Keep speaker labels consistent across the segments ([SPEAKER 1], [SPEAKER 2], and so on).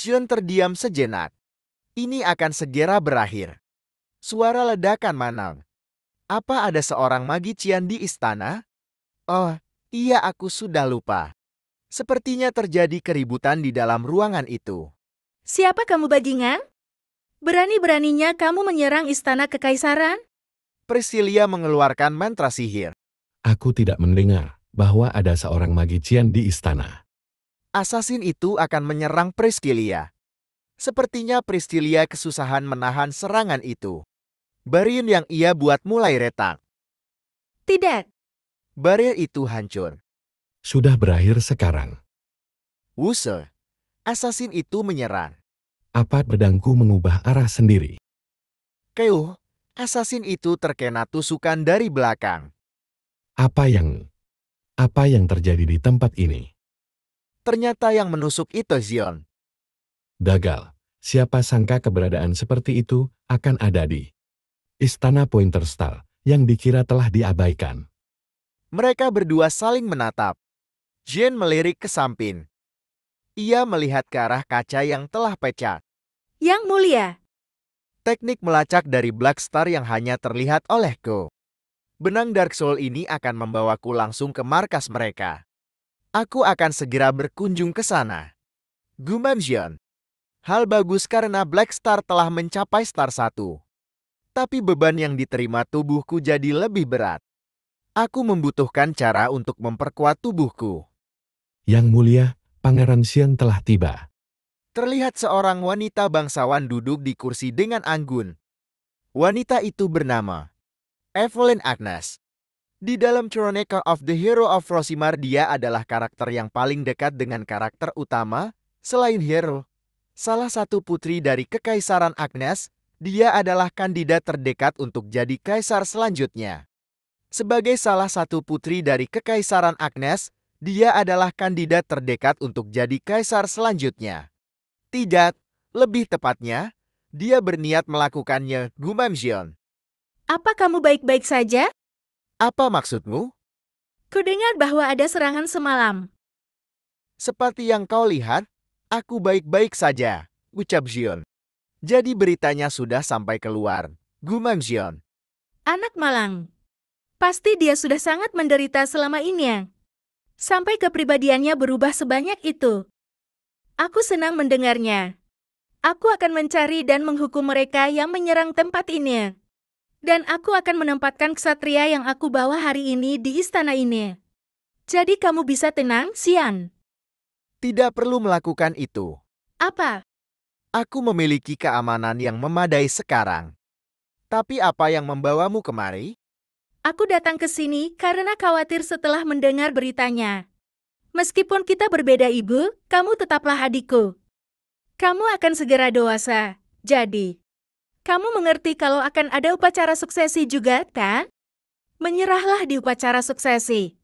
[SPEAKER 1] Xion terdiam sejenak. Ini akan segera berakhir. Suara ledakan manang. Apa ada seorang magician di istana? Oh, iya, aku sudah lupa. Sepertinya terjadi keributan di dalam ruangan itu.
[SPEAKER 2] Siapa kamu, bajingan? Berani-beraninya kamu menyerang istana kekaisaran?
[SPEAKER 1] Priscilia mengeluarkan mantra sihir.
[SPEAKER 3] Aku tidak mendengar bahwa ada seorang magician di istana.
[SPEAKER 1] Asasin itu akan menyerang Priscilia. Sepertinya Priscilia kesusahan menahan serangan itu. Barrier yang ia buat mulai retak.
[SPEAKER 2] Tidak.
[SPEAKER 1] Barrier itu hancur.
[SPEAKER 3] Sudah berakhir sekarang.
[SPEAKER 1] Wuse, asasin itu menyerang.
[SPEAKER 3] Apa pedangku mengubah arah sendiri?
[SPEAKER 1] Keuh, asasin itu terkena tusukan dari belakang.
[SPEAKER 3] Apa yang terjadi di tempat ini?
[SPEAKER 1] Ternyata yang menusuk itu Xion.
[SPEAKER 3] Gagal. Siapa sangka keberadaan seperti itu akan ada di Istana Pointerstar yang dikira telah diabaikan.
[SPEAKER 1] Mereka berdua saling menatap. Jean melirik ke samping. Ia melihat ke arah kaca yang telah pecah.
[SPEAKER 2] Yang mulia.
[SPEAKER 1] Teknik melacak dari Black Star yang hanya terlihat olehku. Benang Dark Soul ini akan membawaku langsung ke markas mereka. Aku akan segera berkunjung ke sana. Gumam Jean. Hal bagus karena Black Star telah mencapai Star 1. Tapi beban yang diterima tubuhku jadi lebih berat. Aku membutuhkan cara untuk memperkuat tubuhku.
[SPEAKER 3] Yang mulia, Pangeran Xian telah tiba.
[SPEAKER 1] Terlihat seorang wanita bangsawan duduk di kursi dengan anggun. Wanita itu bernama Evelyn Agnes. Di dalam Chronicle of the Hero of Rosimar, dia adalah karakter yang paling dekat dengan karakter utama. Selain hero, salah satu putri dari Kekaisaran Agnes, dia adalah kandidat terdekat untuk jadi kaisar selanjutnya. Sebagai salah satu putri dari Kekaisaran Agnes, dia adalah kandidat terdekat untuk jadi kaisar selanjutnya. Tidak, lebih tepatnya, dia berniat melakukannya, Gumam Xion.
[SPEAKER 2] Apa kamu baik-baik saja?
[SPEAKER 1] Apa maksudmu?
[SPEAKER 2] Kudengar bahwa ada serangan semalam.
[SPEAKER 1] Seperti yang kau lihat, aku baik-baik saja, ucap Xion. Jadi beritanya sudah sampai keluar, Gumam Xion.
[SPEAKER 2] Anak malang. Pasti dia sudah sangat menderita selama ini. Sampai kepribadiannya berubah sebanyak itu. Aku senang mendengarnya. Aku akan mencari dan menghukum mereka yang menyerang tempat ini. Dan aku akan menempatkan ksatria yang aku bawa hari ini di istana ini. Jadi kamu bisa tenang, Xian.
[SPEAKER 1] Tidak perlu melakukan itu.
[SPEAKER 2] Apa?
[SPEAKER 1] Aku memiliki keamanan yang memadai sekarang. Tapi apa yang membawamu kemari?
[SPEAKER 2] Aku datang ke sini karena khawatir setelah mendengar beritanya. Meskipun kita berbeda ibu, kamu tetaplah adikku. Kamu akan segera dewasa, jadi kamu mengerti kalau akan ada upacara suksesi juga, kan? Menyerahlah di upacara suksesi.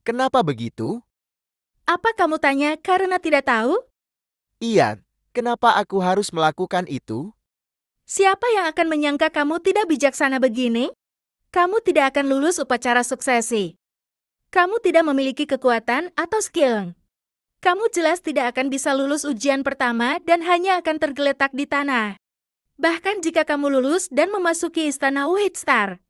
[SPEAKER 1] Kenapa begitu?
[SPEAKER 2] Apa kamu tanya karena tidak tahu?
[SPEAKER 1] Iya, kenapa aku harus melakukan itu?
[SPEAKER 2] Siapa yang akan menyangka kamu tidak bijaksana begini? Kamu tidak akan lulus upacara suksesi. Kamu tidak memiliki kekuatan atau skill. Kamu jelas tidak akan bisa lulus ujian pertama dan hanya akan tergeletak di tanah. Bahkan jika kamu lulus dan memasuki istana White Star,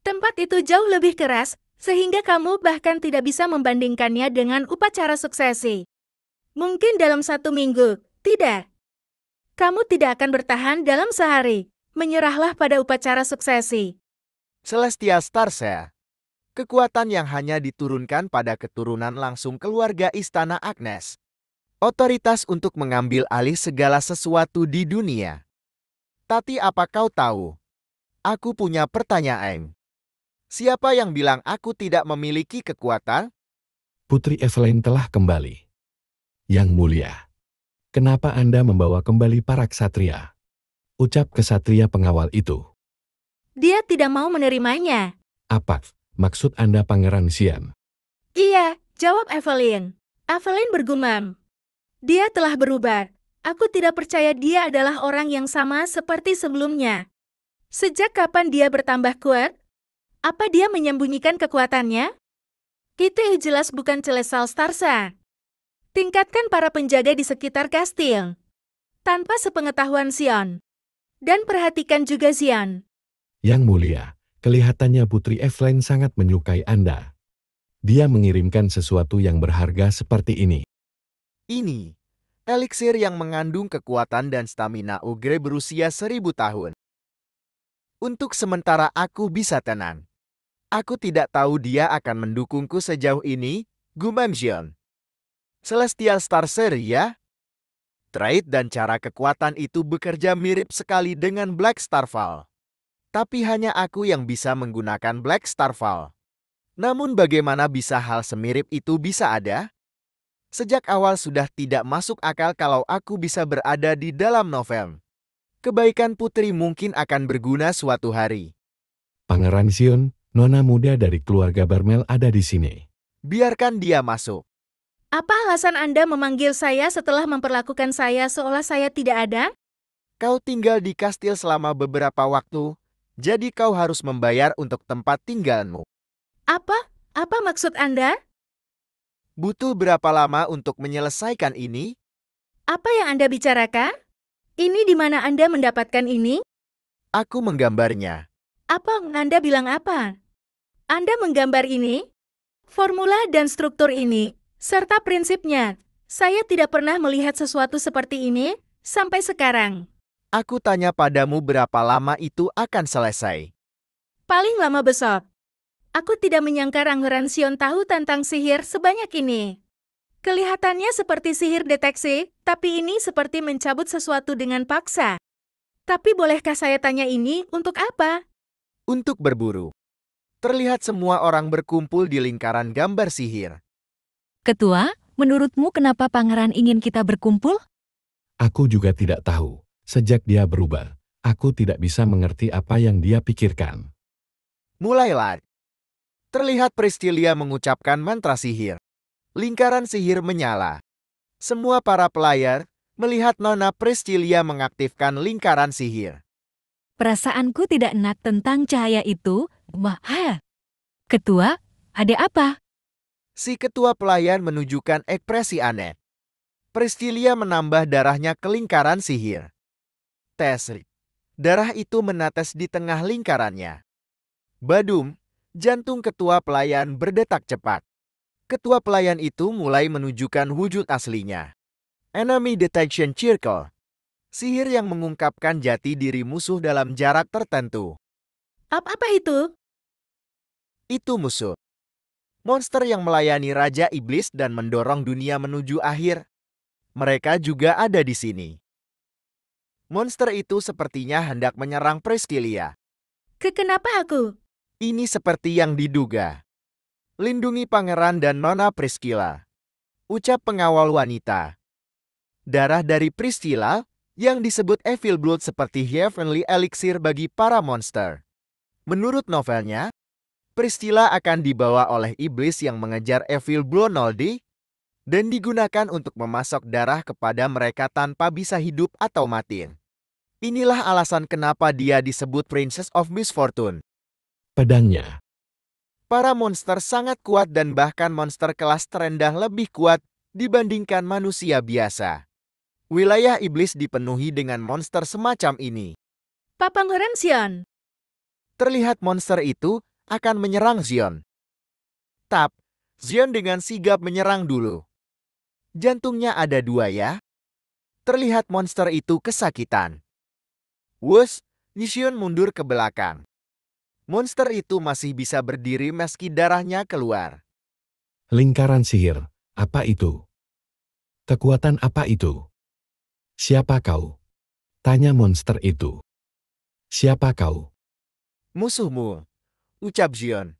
[SPEAKER 2] tempat itu jauh lebih keras, sehingga kamu bahkan tidak bisa membandingkannya dengan upacara suksesi. Mungkin dalam 1 minggu, tidak. Kamu tidak akan bertahan dalam sehari. Menyerahlah pada upacara suksesi.
[SPEAKER 1] Celestial Starsa. Kekuatan yang hanya diturunkan pada keturunan langsung keluarga Istana Agnes. Otoritas untuk mengambil alih segala sesuatu di dunia. Tapi apa kau tahu? Aku punya pertanyaan. Siapa yang bilang aku tidak memiliki kekuatan?
[SPEAKER 3] Putri Evelyn telah kembali. Yang mulia, kenapa Anda membawa kembali para ksatria? Ucap ksatria pengawal itu.
[SPEAKER 2] Dia tidak mau menerimanya.
[SPEAKER 3] Apa maksud Anda, Pangeran Xian?
[SPEAKER 2] Iya, jawab Evelyn. Evelyn bergumam. Dia telah berubah. Aku tidak percaya dia adalah orang yang sama seperti sebelumnya. Sejak kapan dia bertambah kuat? Apa dia menyembunyikan kekuatannya? Itu jelas bukan Celestial Starsa. Tingkatkan para penjaga di sekitar kastil. tanpa sepengetahuan Xion. Dan perhatikan juga Xion.
[SPEAKER 3] Yang mulia, kelihatannya Putri Evelyn sangat menyukai Anda. Dia mengirimkan sesuatu yang berharga seperti ini.
[SPEAKER 1] Ini, eliksir yang mengandung kekuatan dan stamina ogre berusia 1000 tahun. Untuk sementara aku bisa tenang. Aku tidak tahu dia akan mendukungku sejauh ini, gumam Xion. Celestial Star Series ya? Trait dan cara kekuatan itu bekerja mirip sekali dengan Black Starfall. Tapi hanya aku yang bisa menggunakan Black Starfall. Namun bagaimana bisa hal semirip itu bisa ada? Sejak awal sudah tidak masuk akal kalau aku bisa berada di dalam novel. Kebaikan putri mungkin akan berguna suatu hari.
[SPEAKER 3] Pangeran Xion, nona muda dari keluarga Barmel ada di sini.
[SPEAKER 1] Biarkan dia masuk.
[SPEAKER 2] Apa alasan Anda memanggil saya setelah memperlakukan saya seolah saya tidak ada?
[SPEAKER 1] Kau tinggal di kastil selama beberapa waktu, jadi kau harus membayar untuk tempat tinggalmu.
[SPEAKER 2] Apa? Apa maksud Anda?
[SPEAKER 1] Butuh berapa lama untuk menyelesaikan ini?
[SPEAKER 2] Apa yang Anda bicarakan? Ini di mana Anda mendapatkan ini?
[SPEAKER 1] Aku menggambarnya.
[SPEAKER 2] Apa Anda bilang apa? Anda menggambar ini? Formula dan struktur ini, serta prinsipnya. Saya tidak pernah melihat sesuatu seperti ini sampai sekarang.
[SPEAKER 1] Aku tanya padamu berapa lama itu akan selesai.
[SPEAKER 2] Paling lama besok. Aku tidak menyangka Pangeran Xion tahu tentang sihir sebanyak ini. Kelihatannya seperti sihir deteksi, tapi ini seperti mencabut sesuatu dengan paksa. Tapi bolehkah saya tanya ini untuk apa?
[SPEAKER 1] Untuk berburu. Terlihat semua orang berkumpul di lingkaran gambar sihir.
[SPEAKER 4] Ketua, menurutmu kenapa pangeran ingin kita berkumpul?
[SPEAKER 3] Aku juga tidak tahu. Sejak dia berubah, aku tidak bisa mengerti apa yang dia pikirkan.
[SPEAKER 1] Mulailah. Terlihat Pristilia mengucapkan mantra sihir. Lingkaran sihir menyala. Semua para pelayar melihat Nona Pristilia mengaktifkan lingkaran sihir.
[SPEAKER 4] Perasaanku tidak enak tentang cahaya itu. Ketua, ada apa?
[SPEAKER 1] Si ketua pelayan menunjukkan ekspresi aneh. Pristilia menambah darahnya ke lingkaran sihir. Tes. Darah itu menetes di tengah lingkarannya. Badum, jantung ketua pelayan berdetak cepat. Ketua pelayan itu mulai menunjukkan wujud aslinya. Enemy Detection Circle. Sihir yang mengungkapkan jati diri musuh dalam jarak tertentu.
[SPEAKER 2] Apa itu?
[SPEAKER 1] Itu musuh. Monster yang melayani Raja Iblis dan mendorong dunia menuju akhir. Mereka juga ada di sini. Monster itu sepertinya hendak menyerang Pristilia.
[SPEAKER 2] Kenapa aku?
[SPEAKER 1] Ini seperti yang diduga. Lindungi pangeran dan Nona Priscilla. Ucap pengawal wanita. Darah dari Priscilla yang disebut Evil Blood seperti Heavenly Elixir bagi para monster. Menurut novelnya, Priscilla akan dibawa oleh iblis yang mengejar Evil Blood Noldi dan digunakan untuk memasok darah kepada mereka tanpa bisa hidup atau mati. Inilah alasan kenapa dia disebut Princess of Misfortune.
[SPEAKER 3] Pedangnya.
[SPEAKER 1] Para monster sangat kuat dan bahkan monster kelas terendah lebih kuat dibandingkan manusia biasa. Wilayah iblis dipenuhi dengan monster semacam ini.
[SPEAKER 2] Pangeran Xion.
[SPEAKER 1] Terlihat monster itu akan menyerang Xion. Tap, Xion dengan sigap menyerang dulu. Jantungnya ada 2 ya. Terlihat monster itu kesakitan. Wus, Xion mundur ke belakang. Monster itu masih bisa berdiri meski darahnya keluar.
[SPEAKER 3] Lingkaran sihir, apa itu? Kekuatan apa itu? Siapa kau? Tanya monster itu. Siapa kau?
[SPEAKER 1] Musuhmu, ucap Xion.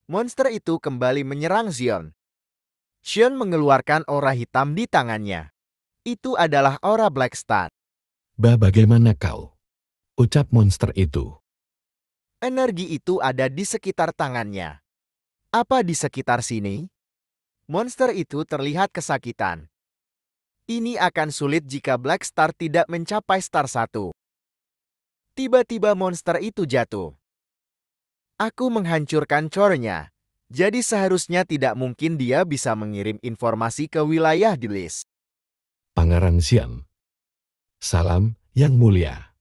[SPEAKER 1] Monster itu kembali menyerang Xion. Xion mengeluarkan aura hitam di tangannya. Itu adalah aura Black Star.
[SPEAKER 3] Bagaimana kau? Ucap monster itu.
[SPEAKER 1] Energi itu ada di sekitar tangannya. Apa di sekitar sini? Monster itu terlihat kesakitan. Ini akan sulit jika Black Star tidak mencapai Star 1. Tiba-tiba monster itu jatuh. Aku menghancurkan core-nya. Jadi seharusnya tidak mungkin dia bisa mengirim informasi ke wilayah Dilis.
[SPEAKER 3] Pangeran Xion. Salam, Yang Mulia.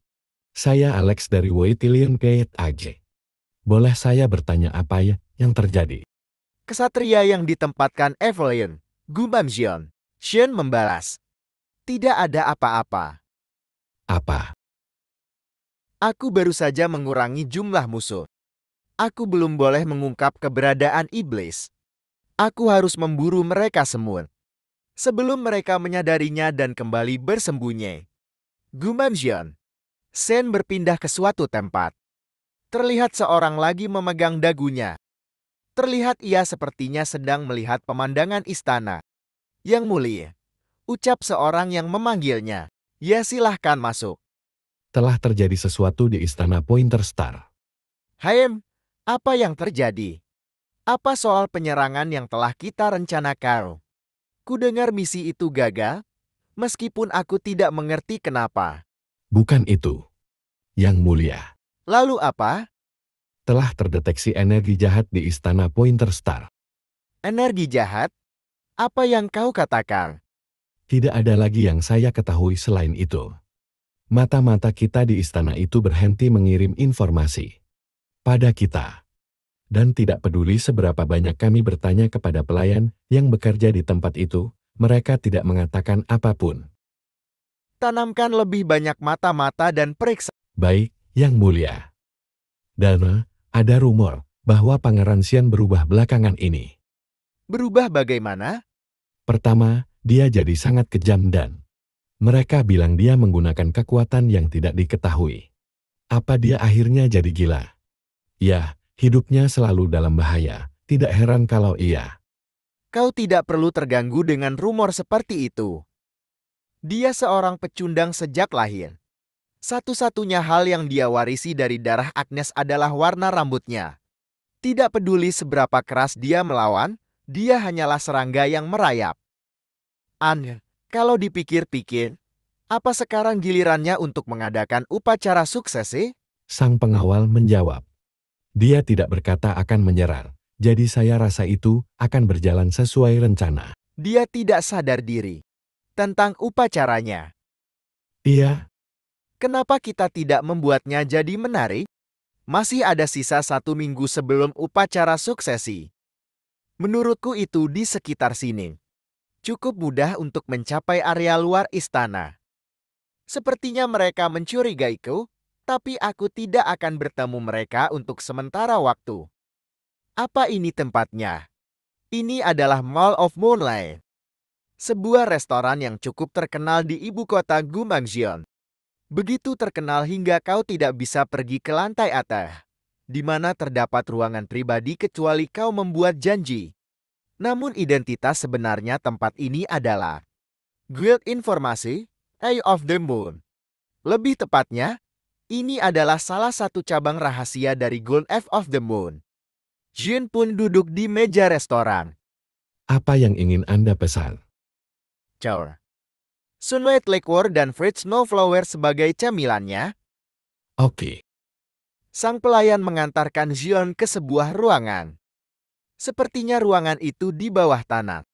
[SPEAKER 3] Saya Alex dari Waitilian Gate AG. Boleh saya bertanya apa yang terjadi?
[SPEAKER 1] Kesatria yang ditempatkan Evelyn, gumam Xion. Xion membalas. Tidak ada apa-apa.
[SPEAKER 3] Apa?
[SPEAKER 1] Aku baru saja mengurangi jumlah musuh. Aku belum boleh mengungkap keberadaan iblis. Aku harus memburu mereka semua sebelum mereka menyadarinya dan kembali bersembunyi. Gumam Xion. Sen berpindah ke suatu tempat. Terlihat seorang lagi memegang dagunya. Terlihat ia sepertinya sedang melihat pemandangan istana. Yang Mulia, ucap seorang yang memanggilnya. Ya, silahkan masuk.
[SPEAKER 3] Telah terjadi sesuatu di istana Pointer Star.
[SPEAKER 1] Haim, apa yang terjadi? Apa soal penyerangan yang telah kita rencanakan? Kudengar misi itu gagal, meskipun aku tidak mengerti kenapa.
[SPEAKER 3] Bukan itu, Yang Mulia.
[SPEAKER 1] Lalu apa?
[SPEAKER 3] Telah terdeteksi energi jahat di istana Pointer Star.
[SPEAKER 1] Energi jahat? Apa yang kau katakan?
[SPEAKER 3] Tidak ada lagi yang saya ketahui selain itu. Mata-mata kita di istana itu berhenti mengirim informasi pada kita. Dan tidak peduli seberapa banyak kami bertanya kepada pelayan yang bekerja di tempat itu, mereka tidak mengatakan apapun.
[SPEAKER 1] Tanamkan lebih banyak mata-mata dan periksa.
[SPEAKER 3] Baik, Yang Mulia. Dan ada rumor bahwa Pangeran Xian berubah belakangan ini.
[SPEAKER 1] Berubah bagaimana?
[SPEAKER 3] Pertama, dia jadi sangat kejam dan mereka bilang dia menggunakan kekuatan yang tidak diketahui. Apa dia akhirnya jadi gila? Ya, hidupnya selalu dalam bahaya. Tidak heran kalau iya.
[SPEAKER 1] Kau tidak perlu terganggu dengan rumor seperti itu. Dia seorang pecundang sejak lahir. Satu-satunya hal yang dia warisi dari darah Agnes adalah warna rambutnya. Tidak peduli seberapa keras dia melawan, dia hanyalah serangga yang merayap. Aneh, kalau dipikir-pikir, apa sekarang gilirannya untuk mengadakan upacara suksesi?
[SPEAKER 3] Sang pengawal menjawab. Dia tidak berkata akan menyerang. Jadi saya rasa itu akan berjalan sesuai rencana.
[SPEAKER 1] Dia tidak sadar diri tentang upacaranya.
[SPEAKER 3] Iya,
[SPEAKER 1] Kenapa kita tidak membuatnya jadi menarik? Masih ada sisa 1 minggu sebelum upacara suksesi. Menurutku itu di sekitar sini. Cukup mudah untuk mencapai area luar istana. Sepertinya mereka mencurigaiku, tapi aku tidak akan bertemu mereka untuk sementara waktu. Apa ini tempatnya? Ini adalah Mall of Moonlight. Sebuah restoran yang cukup terkenal di ibu kota Gumangxion. Begitu terkenal hingga kau tidak bisa pergi ke lantai atas, di mana terdapat ruangan pribadi kecuali kau membuat janji. Namun identitas sebenarnya tempat ini adalah Guild Informasi, Eye of the Moon. Lebih tepatnya, ini adalah salah satu cabang rahasia dari Guild Eye of the Moon. Jin pun duduk di meja restoran.
[SPEAKER 3] apa yang ingin Anda pesan?
[SPEAKER 1] Caur. Sunlight Liquor dan Fruit Snowflower sebagai camilannya.
[SPEAKER 3] Oke,
[SPEAKER 1] Sang pelayan mengantarkan Xion ke sebuah ruangan. Sepertinya ruangan itu di bawah tanah.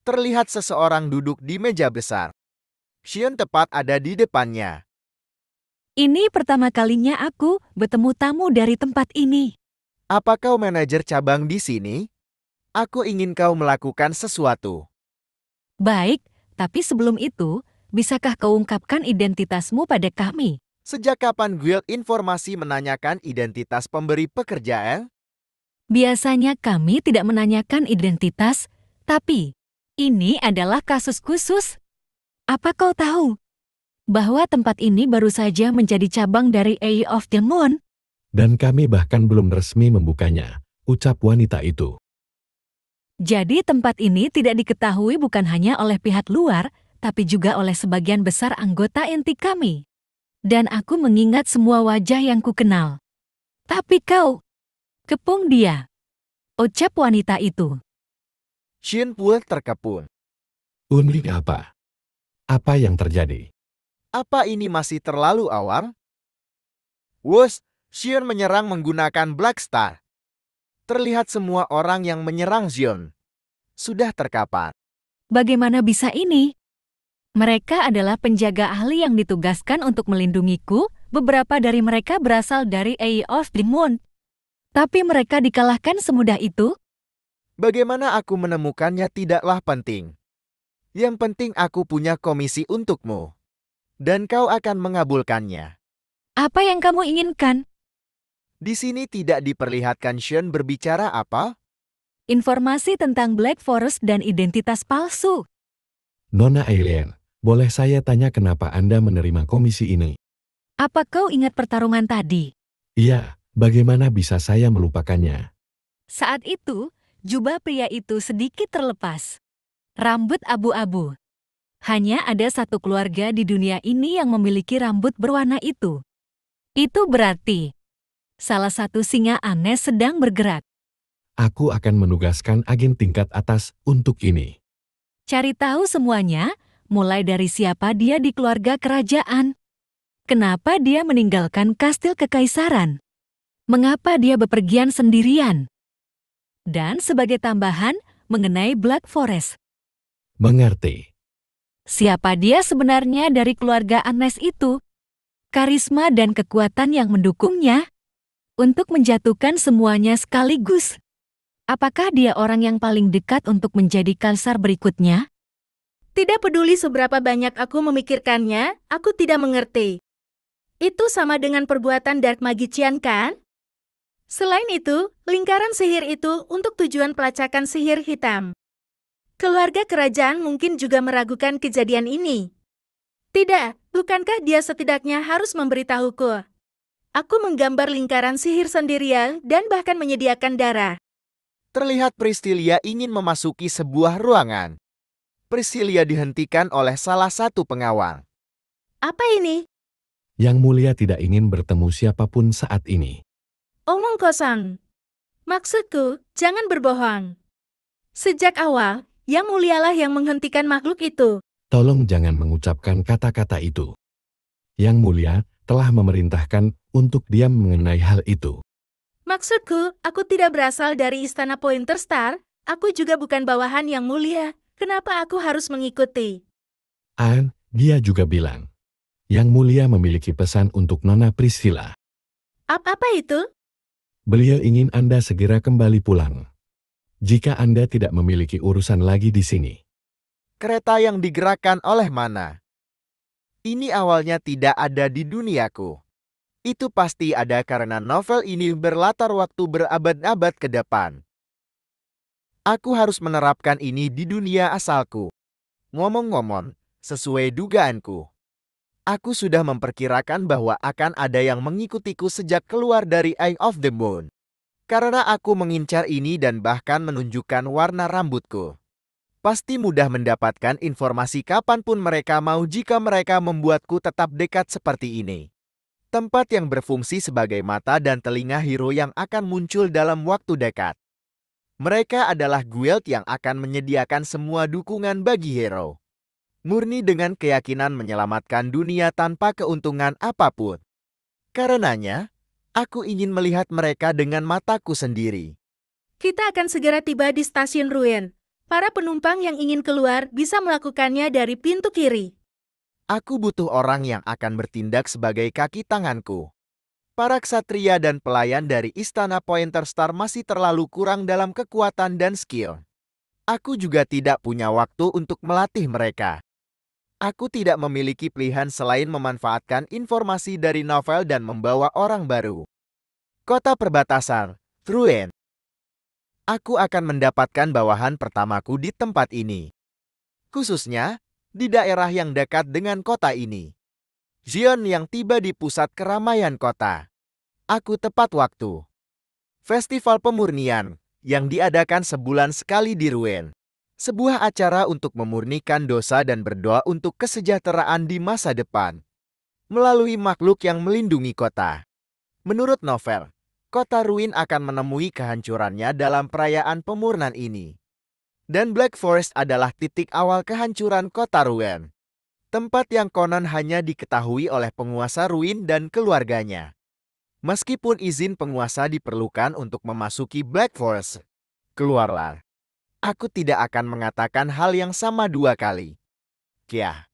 [SPEAKER 1] Terlihat seseorang duduk di meja besar. Xion tepat ada di depannya.
[SPEAKER 4] Ini pertama kalinya aku bertemu tamu dari tempat ini.
[SPEAKER 1] Apa kau manajer cabang di sini? Aku ingin kau melakukan sesuatu.
[SPEAKER 4] Baik, tapi sebelum itu, bisakah kau ungkapkan identitasmu pada kami?
[SPEAKER 1] Sejak kapan Guild Informasi menanyakan identitas pemberi pekerjaan?
[SPEAKER 4] Biasanya kami tidak menanyakan identitas, tapi ini adalah kasus khusus. Apa kau tahu bahwa tempat ini baru saja menjadi cabang dari Eye of the Moon?
[SPEAKER 3] dan kami bahkan belum resmi membukanya, ucap wanita itu.
[SPEAKER 4] Jadi tempat ini tidak diketahui bukan hanya oleh pihak luar, tapi juga oleh sebagian besar anggota inti kami. Dan aku mengingat semua wajah yang kukenal. Tapi kau, kepung dia, ucap wanita itu.
[SPEAKER 1] Xion pun terkepun.
[SPEAKER 3] Unli apa? Apa yang terjadi?
[SPEAKER 1] Apa ini masih terlalu awal? Wus, Xion menyerang menggunakan Black Star. Terlihat semua orang yang menyerang Xion sudah terkapar.
[SPEAKER 4] Bagaimana bisa ini? Mereka adalah penjaga ahli yang ditugaskan untuk melindungiku. Beberapa dari mereka berasal dari Eye of the Moon. Tapi mereka dikalahkan semudah itu?
[SPEAKER 1] Bagaimana aku menemukannya tidaklah penting. Yang penting aku punya komisi untukmu. Dan kau akan mengabulkannya.
[SPEAKER 4] Apa yang kamu inginkan?
[SPEAKER 1] Di sini tidak diperlihatkan Sean berbicara apa?
[SPEAKER 4] Informasi tentang Black Forest dan identitas palsu.
[SPEAKER 3] Nona Alien, boleh saya tanya kenapa Anda menerima komisi ini?
[SPEAKER 4] Apa kau ingat pertarungan tadi?
[SPEAKER 3] Iya, bagaimana bisa saya melupakannya?
[SPEAKER 4] Saat itu, jubah pria itu sedikit terlepas. Rambut abu-abu. Hanya ada satu keluarga di dunia ini yang memiliki rambut berwarna itu. Itu berarti salah satu singa aneh sedang bergerak.
[SPEAKER 3] Aku akan menugaskan agen tingkat atas untuk ini.
[SPEAKER 4] Cari tahu semuanya, mulai dari siapa dia di keluarga kerajaan. Kenapa dia meninggalkan kastil kekaisaran? Mengapa dia bepergian sendirian? Dan sebagai tambahan, mengenai Black Forest.
[SPEAKER 3] Mengerti.
[SPEAKER 4] Siapa dia sebenarnya dari keluarga Agnes itu? Karisma dan kekuatan yang mendukungnya? Untuk menjatuhkan semuanya sekaligus. Apakah dia orang yang paling dekat untuk menjadi kaisar berikutnya?
[SPEAKER 2] Tidak peduli seberapa banyak aku memikirkannya, aku tidak mengerti. Itu sama dengan perbuatan Dark Magician, kan? Selain itu, lingkaran sihir itu untuk tujuan pelacakan sihir hitam. Keluarga kerajaan mungkin juga meragukan kejadian ini. Tidak, bukankah dia setidaknya harus memberitahuku? Aku menggambar lingkaran sihir sendirian dan bahkan menyediakan darah.
[SPEAKER 1] Terlihat Priscilia ingin memasuki sebuah ruangan. Priscilia dihentikan oleh salah satu pengawal.
[SPEAKER 2] Apa ini?
[SPEAKER 3] Yang mulia tidak ingin bertemu siapapun saat ini.
[SPEAKER 2] Omong kosong. Maksudku, jangan berbohong. Sejak awal, Yang Mulialah yang menghentikan makhluk itu.
[SPEAKER 3] Tolong jangan mengucapkan kata-kata itu. Yang mulia telah memerintahkan untuk diam mengenai hal itu.
[SPEAKER 2] Maksudku, aku tidak berasal dari Istana Pointer Star. Aku juga bukan bawahan Yang Mulia. Kenapa aku harus mengikuti?
[SPEAKER 3] Dia juga bilang. Yang mulia memiliki pesan untuk Nona Priscilla.
[SPEAKER 2] Apa itu?
[SPEAKER 3] Beliau ingin Anda segera kembali pulang. Jika Anda tidak memiliki urusan lagi di sini.
[SPEAKER 1] Kereta yang digerakkan oleh mana? Ini awalnya tidak ada di duniaku. Itu pasti ada karena novel ini berlatar waktu berabad-abad ke depan. Aku harus menerapkan ini di dunia asalku. Ngomong-ngomong, sesuai dugaanku. Aku sudah memperkirakan bahwa akan ada yang mengikutiku sejak keluar dari Eye of the Moon. Karena aku mengincar ini dan bahkan menunjukkan warna rambutku. Pasti mudah mendapatkan informasi kapanpun mereka mau jika mereka membuatku tetap dekat seperti ini. Tempat yang berfungsi sebagai mata dan telinga hero yang akan muncul dalam waktu dekat. Mereka adalah guild yang akan menyediakan semua dukungan bagi hero. Murni dengan keyakinan menyelamatkan dunia tanpa keuntungan apapun. Karenanya, aku ingin melihat mereka dengan mataku sendiri.
[SPEAKER 2] Kita akan segera tiba di stasiun Ruin. Para penumpang yang ingin keluar bisa melakukannya dari pintu kiri.
[SPEAKER 1] Aku butuh orang yang akan bertindak sebagai kaki tanganku. Para ksatria dan pelayan dari Istana Pointer Star masih terlalu kurang dalam kekuatan dan skill. Aku juga tidak punya waktu untuk melatih mereka. Aku tidak memiliki pilihan selain memanfaatkan informasi dari novel dan membawa orang baru. Kota perbatasan, Ruin. Aku akan mendapatkan bawahan pertamaku di tempat ini. Khususnya, di daerah yang dekat dengan kota ini. Zion yang tiba di pusat keramaian kota. Aku tepat waktu. Festival Pemurnian, yang diadakan sebulan sekali di Ruin. Sebuah acara untuk memurnikan dosa dan berdoa untuk kesejahteraan di masa depan. Melalui makhluk yang melindungi kota. Menurut novel, kota Ruin akan menemui kehancurannya dalam perayaan pemurnian ini. Dan Black Forest adalah titik awal kehancuran kota Ruin. Tempat yang konon hanya diketahui oleh penguasa Ruin dan keluarganya. Meskipun izin penguasa diperlukan untuk memasuki Black Forest, keluarlah. Aku tidak akan mengatakan hal yang sama dua kali. Kia,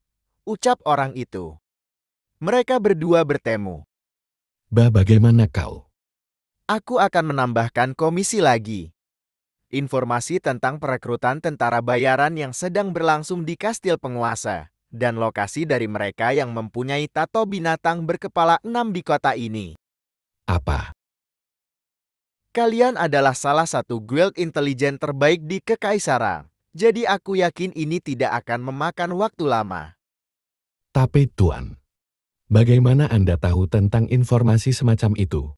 [SPEAKER 1] ucap orang itu. Mereka berdua bertemu.
[SPEAKER 3] Bagaimana kau?
[SPEAKER 1] Aku akan menambahkan komisi lagi. Informasi tentang perekrutan tentara bayaran yang sedang berlangsung di kastil penguasa, dan lokasi dari mereka yang mempunyai tato binatang berkepala 6 di kota ini.
[SPEAKER 3] Apa?
[SPEAKER 1] Kalian adalah salah satu guild intelijen terbaik di Kekaisaran, jadi aku yakin ini tidak akan memakan waktu lama.
[SPEAKER 3] Tapi Tuan, bagaimana Anda tahu tentang informasi semacam itu?